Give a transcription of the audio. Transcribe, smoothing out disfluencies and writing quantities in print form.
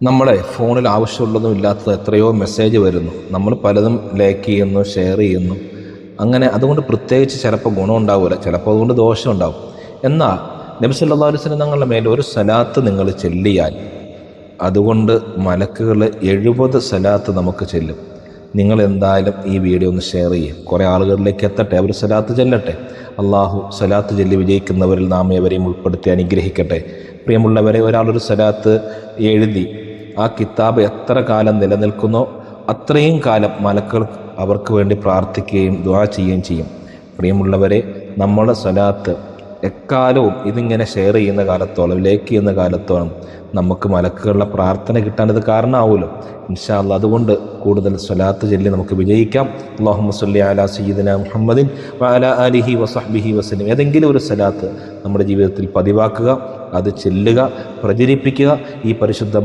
നമ്മളെ ഫോണിൽ ആവശ്യമുള്ളതും ഇല്ലാത്തതും എത്രയോ മെസ്സേജ് വരുന്നു. നമ്മൾ പലതും ലൈക്ക് ചെയ്യുന്നു, ഷെയർ ചെയ്യുന്നു. അങ്ങനെ അതുകൊണ്ട് പ്രത്യേകിച്ച് ചിലപ്പോൾ ഗുണം ഉണ്ടാവില്ല, ചിലപ്പോൾ അതുകൊണ്ട് ദോഷം ഉണ്ടാവും. എന്നാൽ നബി സല്ലല്ലാഹു അലൈഹി വസല്ലം തങ്ങളുടെ മേൽ ഒരു സലാത്ത് നിങ്ങൾ ചെല്ലിയാൽ അതുകൊണ്ട് മലക്കുകൾ 70 സലാത്ത് നമുക്ക് ചെല്ലും. നിങ്ങൾ എന്തായാലും ഈ വീഡിയോ ഒന്ന് ഷെയർ ചെയ്യും, കുറേ ആളുകളിലേക്ക് എത്തട്ടെ, അവർ സലാത്ത് ചെല്ലട്ടെ. അള്ളാഹു സലാത്ത് ചൊല്ലി വിജയിക്കുന്നവരിൽ നാം ഏവരെയും ഉൾപ്പെടുത്തി അനുഗ്രഹിക്കട്ടെ. പ്രിയമുള്ളവരെ, ഒരാളൊരു സലാത്ത് എഴുതി ആ കിതാബ് എത്ര കാലം നിലനിൽക്കുന്നോ അത്രയും കാലം മലക്കൾ അവർക്ക് വേണ്ടി പ്രാർത്ഥിക്കുകയും ദുആ ചെയ്യുകയും ചെയ്യും. പ്രിയമുള്ളവരെ, നമ്മുടെ സലാത്ത് എക്കാലവും ഇതിങ്ങനെ ഷെയർ ചെയ്യുന്ന കാലത്തോളം, ലൈക്ക് ചെയ്യുന്ന കാലത്തോളം നമുക്ക് മലക്കുകളുടെ പ്രാർത്ഥന കിട്ടാനത് കാരണമാവുമല്ലോ. ഇൻഷാ അല്ലാഹ് അതുകൊണ്ട് കൂടുതൽ സ്വലാത്ത് ചൊല്ലി നമുക്ക് വിജയിക്കാം. അല്ലാഹുമ്മ സ്വല്ലി അലാ സയ്യിദിനാ മുഹമ്മദിൻ വഅലാ ആലിഹി വസഹ്ബിഹി വസല്ലം. ഏതെങ്കിലും ഒരു സ്വലാത്ത് നമ്മുടെ ജീവിതത്തിൽ പതിവാക്കുക, അത് ചെല്ലുക, പ്രചരിപ്പിക്കുക. ഈ പരിശുദ്ധ